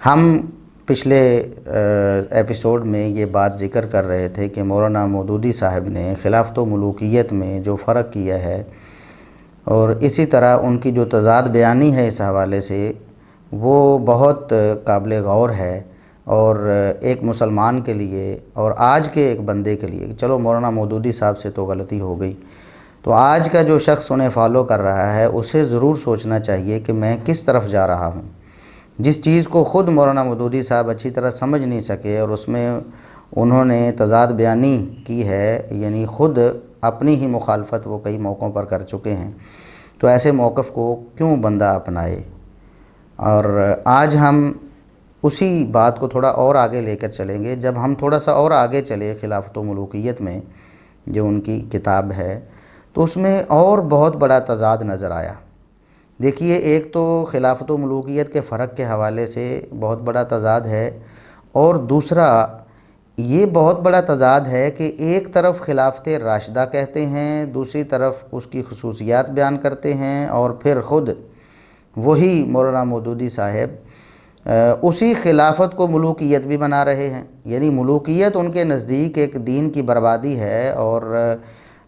ہم پچھلے ایپیسوڈ میں یہ بات ذکر کر رہے تھے کہ مولانا مودودی صاحب نے خلافت و ملوکیت میں جو فرق کیا ہے اور اسی طرح ان کی جو تضاد بیانی ہے اس حوالے سے وہ بہت قابل غور ہے، اور ایک مسلمان کے لیے اور آج کے ایک بندے کے لیے، چلو مولانا مودودی صاحب سے تو غلطی ہو گئی، تو آج کا جو شخص انہیں فالو کر رہا ہے اسے ضرور سوچنا چاہیے کہ میں کس طرف جا رہا ہوں۔ جس چیز کو خود مولانا مودودی صاحب اچھی طرح سمجھ نہیں سکے اور اس میں انہوں نے تضاد بیانی کی ہے، یعنی خود اپنی ہی مخالفت وہ کئی موقعوں پر کر چکے ہیں، تو ایسے موقف کو کیوں بندہ اپنائے۔ اور آج ہم اسی بات کو تھوڑا اور آگے لے کر چلیں گے۔ جب ہم تھوڑا سا اور آگے چلے خلافت و ملوکیت میں، جو ان کی کتاب ہے، تو اس میں اور بہت بڑا تضاد نظر آیا۔ دیکھیے، ایک تو خلافت و ملوکیت کے فرق کے حوالے سے بہت بڑا تضاد ہے، اور دوسرا یہ بہت بڑا تضاد ہے کہ ایک طرف خلافت راشدہ کہتے ہیں، دوسری طرف اس کی خصوصیات بیان کرتے ہیں، اور پھر خود وہی مولانا مودودی صاحب اسی خلافت کو ملوکیت بھی بنا رہے ہیں۔ یعنی ملوکیت ان کے نزدیک ایک دین کی بربادی ہے اور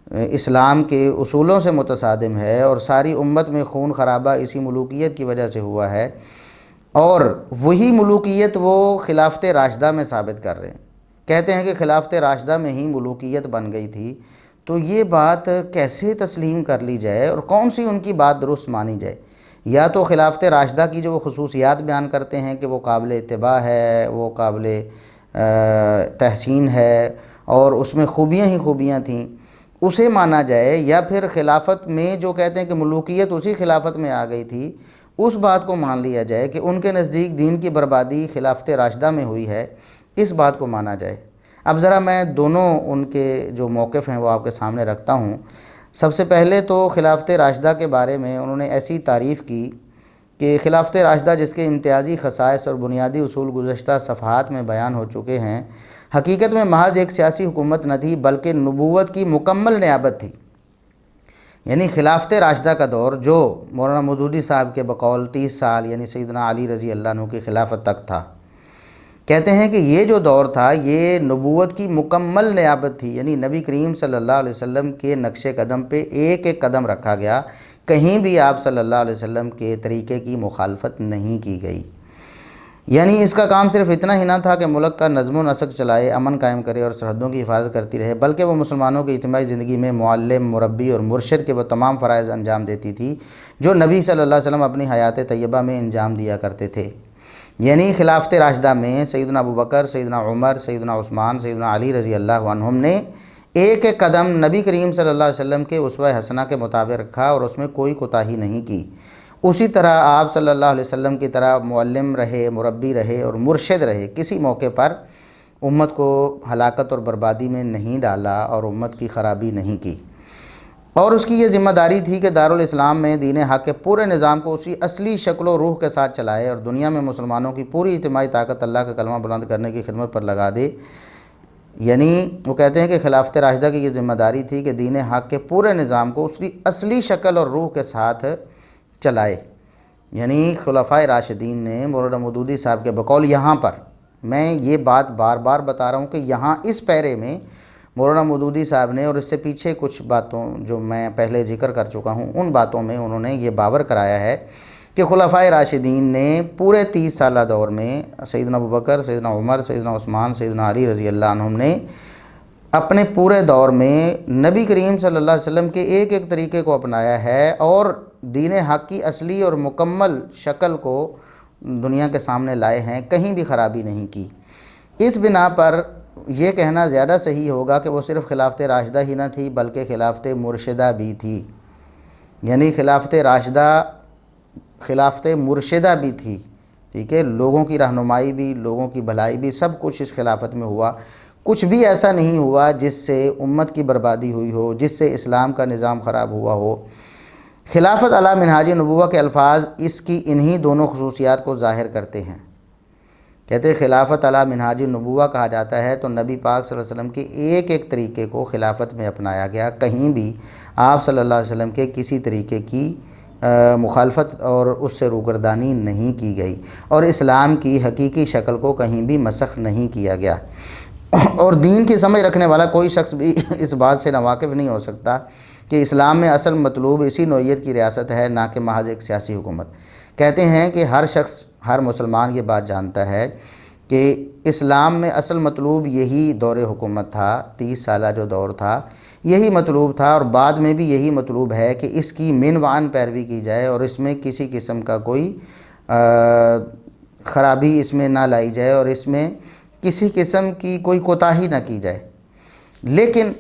اسلام کے اصولوں سے متصادم ہے، اور ساری امت میں خون خرابہ اسی ملوکیت کی وجہ سے ہوا ہے، اور وہی ملوکیت وہ خلافت راشدہ میں ثابت کر رہے ہیں۔ کہتے ہیں کہ خلافت راشدہ میں ہی ملوکیت بن گئی تھی، تو یہ بات کیسے تسلیم کر لی جائے اور کون سی ان کی بات درست مانی جائے؟ یا تو خلافت راشدہ کی جو وہ خصوصیات بیان کرتے ہیں کہ وہ قابل اتباع ہے، وہ قابل تحسین ہے، اور اس میں خوبیاں ہی خوبیاں تھیں، اسے مانا جائے، یا پھر خلافت میں جو کہتے ہیں کہ ملوکیت اسی خلافت میں آ گئی تھی، اس بات کو مان لیا جائے کہ ان کے نزدیک دین کی بربادی خلافت راشدہ میں ہوئی ہے، اس بات کو مانا جائے۔ اب ذرا میں دونوں ان کے جو موقف ہیں وہ آپ کے سامنے رکھتا ہوں۔ سب سے پہلے تو خلافت راشدہ کے بارے میں انہوں نے ایسی تعریف کی کہ خلافت راشدہ جس کے امتیازی خصائص اور بنیادی اصول گزشتہ صفحات میں بیان ہو چکے ہیں، حقیقت میں محض ایک سیاسی حکومت نہ تھی بلکہ نبوت کی مکمل نیابت تھی۔ یعنی خلافت راشدہ کا دور جو مولانا مودودی صاحب کے بقول 30 سال یعنی سیدنا علی رضی اللہ عنہ کی خلافت تک تھا، کہتے ہیں کہ یہ جو دور تھا یہ نبوت کی مکمل نیابت تھی۔ یعنی نبی کریم صلی اللہ علیہ وسلم کے نقش قدم پہ ایک ایک قدم رکھا گیا، کہیں بھی آپ صلی اللہ علیہ وسلم کے طریقے کی مخالفت نہیں کی گئی۔ یعنی اس کا کام صرف اتنا ہی نہ تھا کہ ملک کا نظم و نسق چلائے، امن قائم کرے اور سرحدوں کی حفاظت کرتی رہے، بلکہ وہ مسلمانوں کی اجتماعی زندگی میں معلم، مربی اور مرشد کے وہ تمام فرائض انجام دیتی تھی جو نبی صلی اللہ علیہ وسلم اپنی حیات طیبہ میں انجام دیا کرتے تھے۔ یعنی خلافت راشدہ میں سیدنا ابوبکر، سیدنا عمر، سیدنا عثمان، سیدنا علی رضی اللہ عنہم نے ایک ایک قدم نبی کریم صلی اللہ علیہ وسلم کے اسوہ حسنہ کے مطابق رکھا اور اس میں کوئی کوتاہی نہیں کی۔ اسی طرح آپ صلی اللہ علیہ وسلم کی طرح معلم رہے، مربی رہے اور مرشد رہے، کسی موقع پر امت کو ہلاکت اور بربادی میں نہیں ڈالا اور امت کی خرابی نہیں کی۔ اور اس کی یہ ذمہ داری تھی کہ دارالاسلام میں دین حق کے پورے نظام کو اسی اصلی شکل و روح کے ساتھ چلائے اور دنیا میں مسلمانوں کی پوری اجتماعی طاقت اللہ کا کلمہ بلند کرنے کی خدمت پر لگا دے۔ یعنی وہ کہتے ہیں کہ خلافت راشدہ کی یہ ذمہ داری تھی کہ دین حق کے پورے نظام کو اسی اصلی شکل اور روح کے ساتھ چلائے۔ یعنی خلفائے راشدین نے مولانا مودودی صاحب کے بقول، یہاں پر میں یہ بات بار بار بتا رہا ہوں کہ یہاں اس پیرے میں مولانا مودودی صاحب نے، اور اس سے پیچھے کچھ باتوں جو میں پہلے ذکر کر چکا ہوں ان باتوں میں انہوں نے یہ باور کرایا ہے کہ خلفائے راشدین نے پورے 30 سالہ دور میں سیدنا ابوبکر، سیدنا عمر، سیدنا عثمان، سیدنا علی رضی اللہ عنہم نے اپنے پورے دور میں نبی کریم صلی اللہ علیہ وسلم کے ایک ایک طریقے کو اپنایا ہے اور دین حق کی اصلی اور مکمل شکل کو دنیا کے سامنے لائے ہیں، کہیں بھی خرابی نہیں کی۔ اس بنا پر یہ کہنا زیادہ صحیح ہوگا کہ وہ صرف خلافت راشدہ ہی نہ تھی بلکہ خلافت مرشدہ بھی تھی۔ یعنی خلافت راشدہ خلافت مرشدہ بھی تھی، ٹھیک ہے، لوگوں کی رہنمائی بھی، لوگوں کی بھلائی بھی، سب کچھ اس خلافت میں ہوا۔ کچھ بھی ایسا نہیں ہوا جس سے امت کی بربادی ہوئی ہو، جس سے اسلام کا نظام خراب ہوا ہو۔ خلافت علی منہاج نبوہ کے الفاظ اس کی انہی دونوں خصوصیات کو ظاہر کرتے ہیں۔ کہتے ہیں خلافت علی منہاج نبوہ کہا جاتا ہے تو نبی پاک صلی اللہ علیہ وسلم کے ایک ایک طریقے کو خلافت میں اپنایا گیا، کہیں بھی آپ صلی اللہ علیہ وسلم کے کسی طریقے کی مخالفت اور اس سے روگردانی نہیں کی گئی، اور اسلام کی حقیقی شکل کو کہیں بھی مسخ نہیں کیا گیا۔ اور دین کی سمجھ رکھنے والا کوئی شخص بھی اس بات سے ناواقف نہیں ہو سکتا کہ اسلام میں اصل مطلوب اسی نوعیت کی ریاست ہے، نہ کہ محض ایک سیاسی حکومت۔ کہتے ہیں کہ ہر شخص، ہر مسلمان یہ بات جانتا ہے کہ اسلام میں اصل مطلوب یہی دور حکومت تھا، 30 سالہ جو دور تھا یہی مطلوب تھا، اور بعد میں بھی یہی مطلوب ہے کہ اس کی منوعاً پیروی کی جائے اور اس میں کسی قسم کا کوئی خرابی اس میں نہ لائی جائے اور اس میں کسی قسم کی کوئی کوتاہی نہ کی جائے۔ لیکن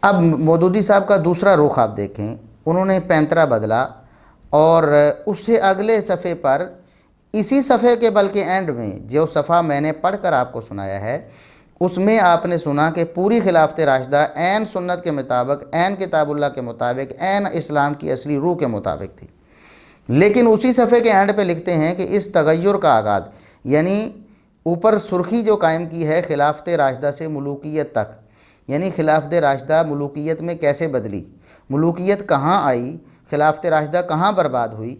اب مودودی صاحب کا دوسرا رخ آپ دیکھیں، انہوں نے پینترا بدلا، اور اس سے اگلے صفحے پر، اسی صفحے کے بلکہ اینڈ میں جو صفحہ میں نے پڑھ کر آپ کو سنایا ہے، اس میں آپ نے سنا کہ پوری خلافت راشدہ عین سنت کے مطابق، عین کتاب اللہ کے مطابق، عین اسلام کی اصلی روح کے مطابق تھی۔ لیکن اسی صفحے کے اینڈ پہ لکھتے ہیں کہ اس تغیر کا آغاز، یعنی اوپر سرخی جو قائم کی ہے خلافت راشدہ سے ملوکیت تک، یعنی خلافت راشدہ ملوکیت میں کیسے بدلی، ملوکیت کہاں آئی، خلافت راشدہ کہاں برباد ہوئی،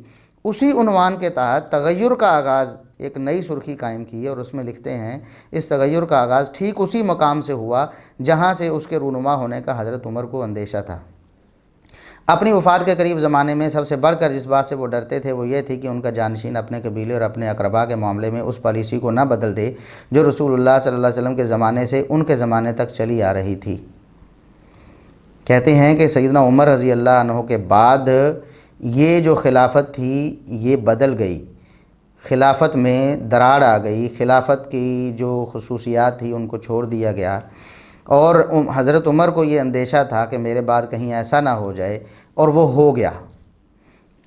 اسی عنوان کے تحت تغیر کا آغاز ایک نئی سرخی قائم کی ہے، اور اس میں لکھتے ہیں اس تغیر کا آغاز ٹھیک اسی مقام سے ہوا جہاں سے اس کے رونما ہونے کا حضرت عمر کو اندیشہ تھا۔ اپنی وفات کے قریب زمانے میں سب سے بڑھ کر جس بات سے وہ ڈرتے تھے وہ یہ تھی کہ ان کا جانشین اپنے قبیلے اور اپنے اقربا کے معاملے میں اس پالیسی کو نہ بدل دے جو رسول اللہ صلی اللہ علیہ وسلم کے زمانے سے ان کے زمانے تک چلی آ رہی تھی۔ کہتے ہیں کہ سیدنا عمر رضی اللہ عنہ کے بعد یہ جو خلافت تھی یہ بدل گئی، خلافت میں دراڑ آ گئی، خلافت کی جو خصوصیات تھی ان کو چھوڑ دیا گیا، اور حضرت عمر کو یہ اندیشہ تھا کہ میرے بعد کہیں ایسا نہ ہو جائے، اور وہ ہو گیا۔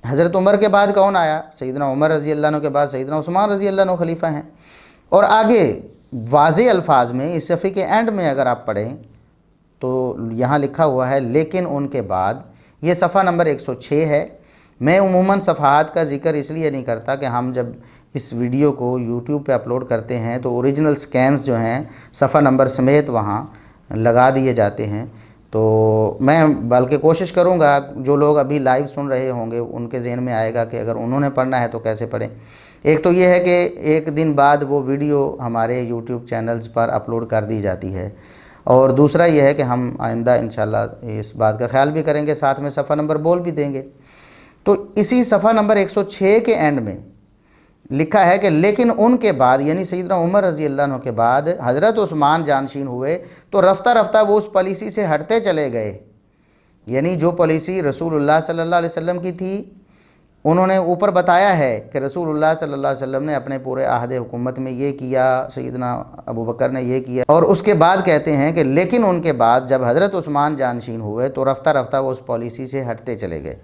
حضرت عمر کے بعد کون آیا؟ سیدنا عمر رضی اللہ عنہ کے بعد سیدنا عثمان رضی اللہ عنہ خلیفہ ہیں۔ اور آگے واضح الفاظ میں اس صفحے کے اینڈ میں اگر آپ پڑھیں تو یہاں لکھا ہوا ہے لیکن ان کے بعد، یہ صفحہ نمبر 106 ہے۔ میں عموماً صفحات کا ذکر اس لیے نہیں کرتا کہ ہم جب اس ویڈیو کو یوٹیوب پہ اپلوڈ کرتے ہیں تو اوریجنل سکینز جو ہیں صفحہ نمبر سمیت وہاں لگا دیے جاتے ہیں، تو میں بلکہ کوشش کروں گا جو لوگ ابھی لائیو سن رہے ہوں گے ان کے ذہن میں آئے گا کہ اگر انہوں نے پڑھنا ہے تو کیسے پڑھیں۔ ایک تو یہ ہے کہ ایک دن بعد وہ ویڈیو ہمارے یوٹیوب چینلز پر اپلوڈ کر دی جاتی ہے، اور دوسرا یہ ہے کہ ہم آئندہ انشاءاللہ اس بات کا خیال بھی کریں گے، ساتھ میں صفحہ نمبر بول بھی دیں گے۔ تو اسی صفحہ نمبر 106 کے اینڈ میں لکھا ہے کہ لیکن ان کے بعد، یعنی سیدنا عمر رضی اللہ عنہ کے بعد حضرت عثمان جانشین ہوئے تو رفتہ رفتہ وہ اس پالیسی سے ہٹتے چلے گئے، یعنی جو پالیسی رسول اللہ صلی اللہ علیہ وسلم کی تھی، انہوں نے اوپر بتایا ہے کہ رسول اللہ صلی اللہ علیہ وسلم نے اپنے پورے عہد حکومت میں یہ کیا، سیدنا ابو بکر نے یہ کیا، اور اس کے بعد کہتے ہیں کہ لیکن ان کے بعد جب حضرت عثمان جانشین ہوئے تو رفتہ رفتہ وہ اس پالیسی سے ہٹتے چلے گئے۔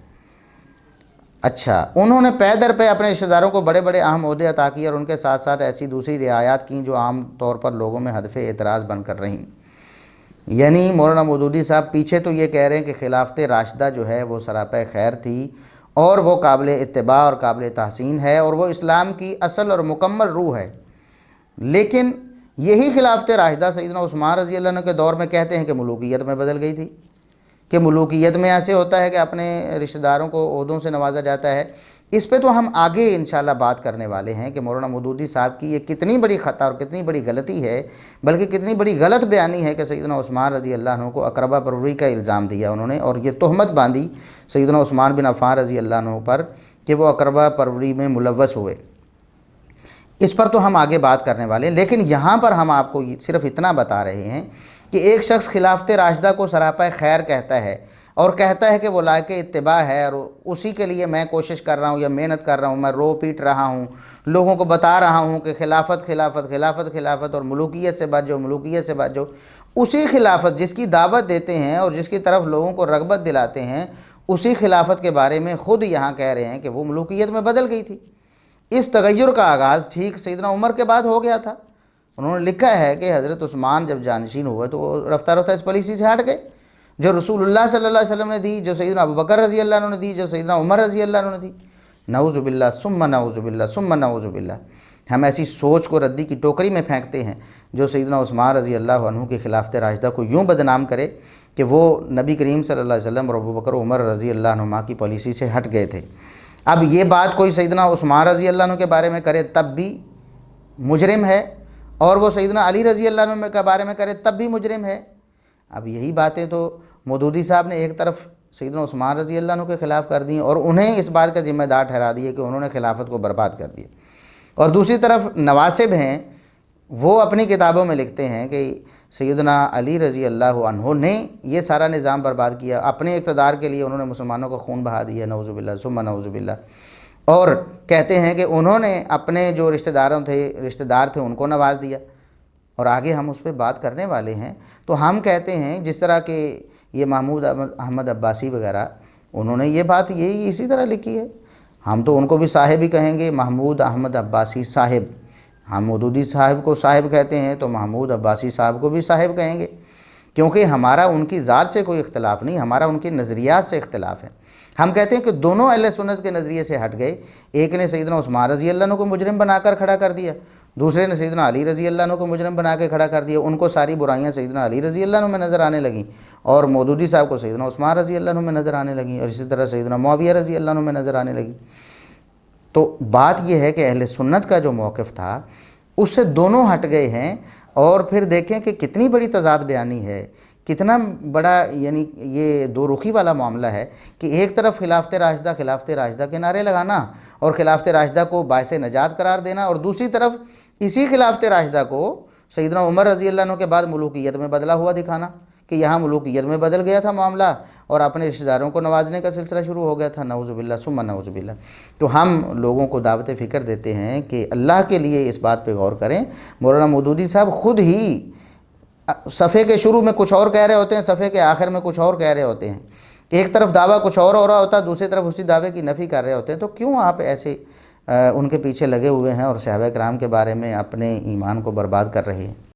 اچھا، انہوں نے پے در پہ اپنے رشتہ داروں کو بڑے بڑے اہم عہدے عطا کیے، اور ان کے ساتھ ساتھ ایسی دوسری رعایات کیں جو عام طور پر لوگوں میں ہدف اعتراض بن کر رہیں۔ یعنی مولانا مودودی صاحب پیچھے تو یہ کہہ رہے ہیں کہ خلافت راشدہ جو ہے وہ سراپے خیر تھی اور وہ قابل اتباع اور قابل تحسین ہے، اور وہ اسلام کی اصل اور مکمل روح ہے، لیکن یہی خلافت راشدہ سیدنا عثمان رضی اللہ عنہ کے دور میں کہتے ہیں کہ ملوکیت میں بدل گئی تھی، کہ ملوکیت میں ایسے ہوتا ہے کہ اپنے رشتہ داروں کو عہدوں سے نوازا جاتا ہے۔ اس پہ تو ہم آگے انشاءاللہ بات کرنے والے ہیں کہ مولانا مودودی صاحب کی یہ کتنی بڑی خطا اور کتنی بڑی غلطی ہے، بلکہ کتنی بڑی غلط بیانی ہے کہ سیدنا عثمان رضی اللہ عنہ کو اقربا پروری کا الزام دیا انہوں نے، اور یہ تہمت باندھی سیدنا عثمان بن عفان رضی اللہ عنہ پر کہ وہ اقربا پروری میں ملوث ہوئے۔ اس پر تو ہم آگے بات کرنے والے ہیں، لیکن یہاں پر ہم آپ کو صرف اتنا بتا رہے ہیں کہ ایک شخص خلافت راشدہ کو سراپا خیر کہتا ہے اور کہتا ہے کہ وہ لائق اتباع ہے، اور اسی کے لیے میں کوشش کر رہا ہوں یا محنت کر رہا ہوں، میں رو پیٹ رہا ہوں، لوگوں کو بتا رہا ہوں کہ خلافت خلافت خلافت خلافت اور ملوکیت سے بچ جاؤ، ملوکیت سے بچ جاؤ۔ اسی خلافت جس کی دعوت دیتے ہیں اور جس کی طرف لوگوں کو رغبت دلاتے ہیں، اسی خلافت کے بارے میں خود یہاں کہہ رہے ہیں کہ وہ ملوکیت میں بدل گئی تھی۔ اس تغیر کا آغاز ٹھیک سیدنا عمر کے بعد ہو گیا تھا۔ انہوں نے لکھا ہے کہ حضرت عثمان جب جانشین ہوئے تو وہ رفتہ رفتہ اس پالیسی سے ہٹ گئے جو رسول اللہ صلی اللہ علیہ وسلم نے دی، جو سیدنا ابو بکر رضی اللہ عنہ نے دی، جو سیدنا عمر رضی اللہ عنہ نے دی۔ نعوذ باللہ ثم نعوذ باللہ ثم نعوذ باللہ۔ ہم ایسی سوچ کو ردی کی ٹوکری میں پھینکتے ہیں جو سیدنا عثمان رضی اللہ عنہ کی خلافت راشدہ کو یوں بدنام کرے کہ وہ نبی کریم صلی اللہ علیہ وسلم اور ابوبکر عمر رضی اللہ عنہما کی پالیسی سے ہٹ گئے تھے۔ اب یہ بات کوئی سیدنا عثمان رضی اللہ عنہ کے بارے میں کرے تب بھی مجرم ہے، اور وہ سیدنا علی رضی اللہ عنہ کے بارے میں کرے تب بھی مجرم ہے۔ اب یہی باتیں تو مودودی صاحب نے ایک طرف سیدنا عثمان رضی اللہ عنہ کے خلاف کر دیں اور انہیں اس بات کا ذمہ دار ٹھہرا دیے کہ انہوں نے خلافت کو برباد کر دیا، اور دوسری طرف نواسب ہیں وہ اپنی کتابوں میں لکھتے ہیں کہ سیدنا علی رضی اللہ عنہ نے یہ سارا نظام برباد کیا، اپنے اقتدار کے لیے انہوں نے مسلمانوں کا خون بہا دیا، نعوذ باللہ ثم نعوذ باللہ، اور کہتے ہیں کہ انہوں نے اپنے جو رشتہ دار تھے ان کو نواز دیا، اور آگے ہم اس پہ بات کرنے والے ہیں۔ تو ہم کہتے ہیں جس طرح کہ یہ محمود احمد عباسی وغیرہ انہوں نے یہ بات یہی اسی طرح لکھی ہے، ہم تو ان کو بھی صاحب ہی کہیں گے، محمود احمد عباسی صاحب، ہم مودودی صاحب کو صاحب کہتے ہیں تو محمود عباسی صاحب کو بھی صاحب کہیں گے، کیونکہ ہمارا ان کی ذات سے کوئی اختلاف نہیں، ہمارا ان کے نظریات سے اختلاف ہے۔ ہم کہتے ہیں کہ دونوں اہل سنت کے نظریے سے ہٹ گئے، ایک نے سیدنا عثمان رضی اللہ عنہ کو مجرم بنا کر کھڑا کر دیا، دوسرے نے سیدنا علی رضی اللہ عنہ کو مجرم بنا کے کھڑا کر دیا، ان کو ساری برائیاں سیدنا علی رضی اللہ عنہ میں نظر آنے لگیں، اور مودودی صاحب کو سیدنا عثمان رضی اللہ عنہ میں نظر آنے لگیں، اور اسی طرح سیدنا معاویہ رضی اللہ عنہ میں نظر آنے لگیں۔ تو بات یہ ہے کہ اہل سنت کا جو موقف تھا اس سے دونوں ہٹ گئے ہیں، اور پھر دیکھیں کہ کتنی بڑی تضاد بیانی ہے، کتنا بڑا یعنی یہ دو رخی والا معاملہ ہے کہ ایک طرف خلافت راشدہ کے نعرے لگانا اور خلافت راشدہ کو باعث نجات قرار دینا، اور دوسری طرف اسی خلافت راشدہ کو سیدنا عمر رضی اللہ عنہ کے بعد ملوکیت میں بدلا ہوا دکھانا کہ یہاں ملوکیت میں بدل گیا تھا معاملہ اور اپنے رشتہ داروں کو نوازنے کا سلسلہ شروع ہو گیا تھا، نعوذ باللہ ثم نعوذ باللہ۔ تو ہم لوگوں کو دعوت فکر دیتے ہیں کہ اللہ کے لیے اس بات پہ غور کریں۔ مولانا مودودی صاحب خود ہی صفحے کے شروع میں کچھ اور کہہ رہے ہوتے ہیں، صفحے کے آخر میں کچھ اور کہہ رہے ہوتے ہیں، ایک طرف دعویٰ کچھ اور ہو رہا ہوتا ہے، دوسری طرف اسی دعوے کی نفی کر رہے ہوتے ہیں۔ تو کیوں آپ ایسے ان کے پیچھے لگے ہوئے ہیں اور صحابہ کرام کے بارے میں اپنے ایمان کو برباد کر رہے ہیں؟